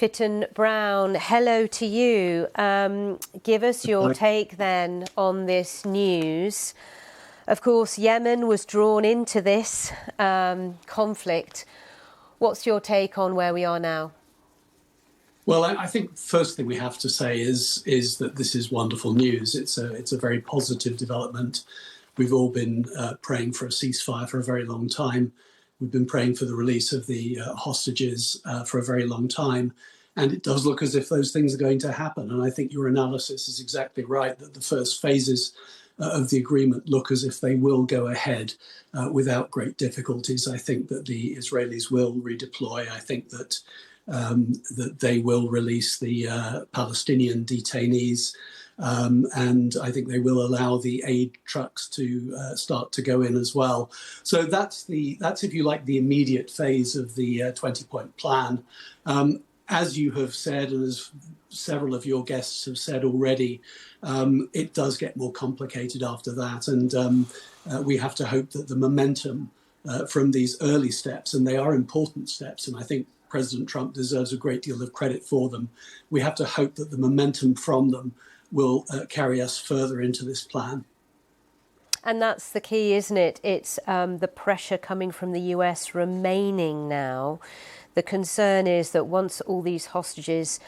Fitton-Brown, hello to you. Give us your take then on this news. Of course, Yemen was drawn into this conflict. What's your take on where we are now? Well, I think first thing we have to say is that this is wonderful news. It's a very positive development. We've all been praying for a ceasefire for a very long time. We've been praying for the release of the hostages for a very long time. And it does look as if those things are going to happen. And I think your analysis is exactly right, that the first phases of the agreement look as if they will go ahead without great difficulties. I think that the Israelis will redeploy. I think that that they will release the Palestinian detainees. And I think they will allow the aid trucks to start to go in as well. So that's if you like, the immediate phase of the 20-point plan. As you have said, and as several of your guests have said already, it does get more complicated after that. And we have to hope that the momentum from these early steps, and they are important steps, and I think President Trump deserves a great deal of credit for them. We have to hope that the momentum from them will carry us further into this plan. And that's the key, isn't it? It's the pressure coming from the US remaining now. The concern is that once all these hostages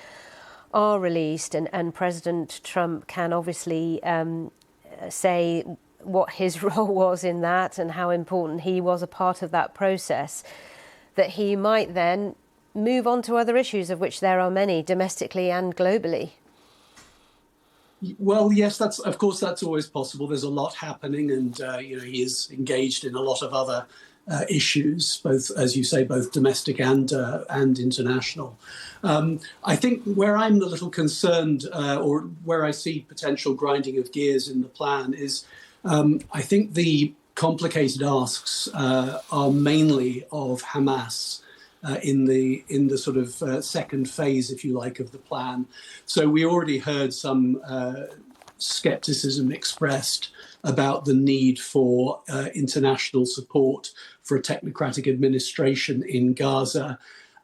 are released and President Trump can obviously say what his role was in that and how important he was a part of that process, that he might then move on to other issues, of which there are many, domestically and globally. Well, yes, of course that's always possible. There's a lot happening, and he is engaged in a lot of other issues, both, as you say, both domestic and international. I think where I'm a little concerned, or where I see potential grinding of gears in the plan, is I think the complicated asks are mainly of Hamas. In the sort of second phase, if you like, of the plan. So we already heard some skepticism expressed about the need for international support for a technocratic administration in Gaza.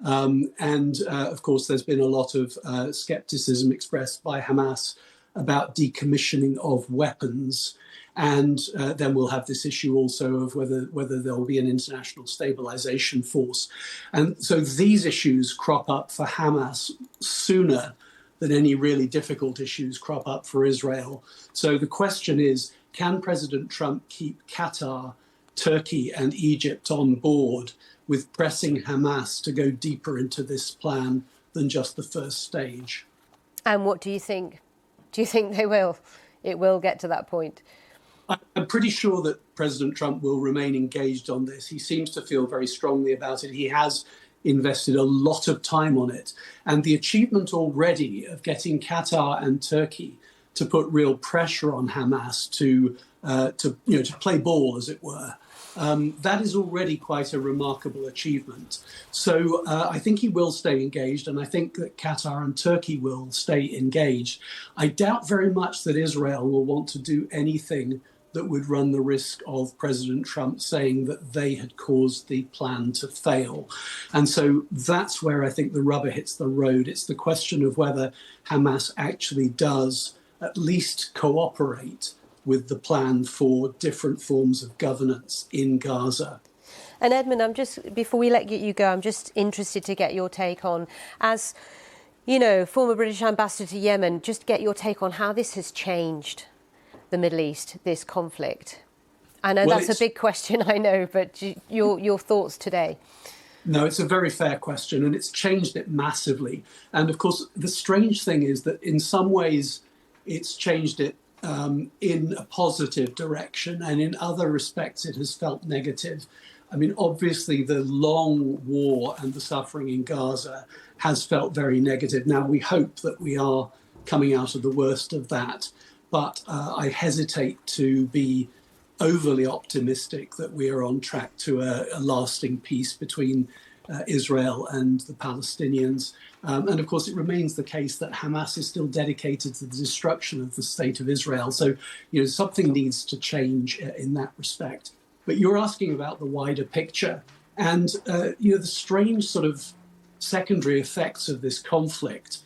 Of course, there's been a lot of skepticism expressed by Hamas about decommissioning of weapons. And then we'll have this issue also of whether there will be an international stabilization force. And so these issues crop up for Hamas sooner than any really difficult issues crop up for Israel. So the question is, can President Trump keep Qatar, Turkey and Egypt on board with pressing Hamas to go deeper into this plan than just the first stage? And what do you think? Do you think they will? It will get to that point? I'm pretty sure that President Trump will remain engaged on this. He seems to feel very strongly about it. He has invested a lot of time on it. And the achievement already of getting Qatar and Turkey to put real pressure on Hamas to play ball, as it were, that is already quite a remarkable achievement. So I think he will stay engaged, and I think that Qatar and Turkey will stay engaged. I doubt very much that Israel will want to do anything that would run the risk of President Trump saying that they had caused the plan to fail. And so that's where I think the rubber hits the road. It's the question of whether Hamas actually does at least cooperate with the plan for different forms of governance in Gaza. And Edmund, before we let you go, I'm just interested to get your take on, as former British ambassador to Yemen, just get your take on how this has changed the Middle East, this conflict. I know that's a big question, I know, but your thoughts today. No, it's a very fair question, and it's changed it massively. And of course, the strange thing is that in some ways, it's changed it in a positive direction, and in other respects, it has felt negative. I mean, obviously, the long war and the suffering in Gaza has felt very negative. Now, we hope that we are coming out of the worst of that. But I hesitate to be overly optimistic that we are on track to a lasting peace between Israel and the Palestinians. And of course, it remains the case that Hamas is still dedicated to the destruction of the state of Israel. So, something needs to change in that respect. But you're asking about the wider picture. And, the strange sort of secondary effects of this conflict.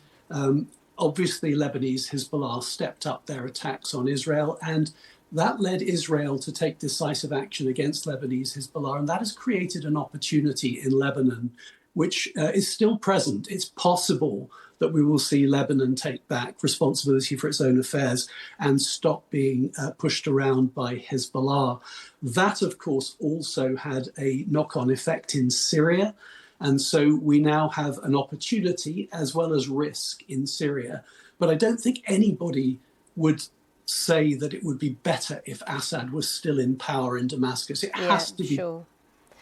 Obviously, Lebanese Hezbollah stepped up their attacks on Israel, and that led Israel to take decisive action against Lebanese Hezbollah, and that has created an opportunity in Lebanon, which is still present. It's possible that we will see Lebanon take back responsibility for its own affairs and stop being pushed around by Hezbollah. That, of course, also had a knock-on effect in Syria. And so we now have an opportunity as well as risk in Syria. But I don't think anybody would say that it would be better if Assad was still in power in Damascus. It has to be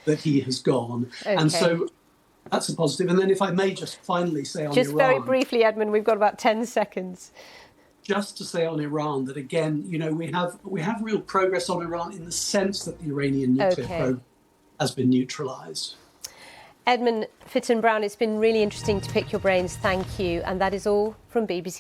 that he has gone. Okay. And so that's a positive. And then if I may just finally say on Iran... Just very briefly, Edmund, we've got about 10 seconds. Just to say on Iran that, again, you know, we have real progress on Iran in the sense that the Iranian nuclear program has been neutralised. Edmund Fitton-Brown, it's been really interesting to pick your brains. Thank you. And that is all from BBC.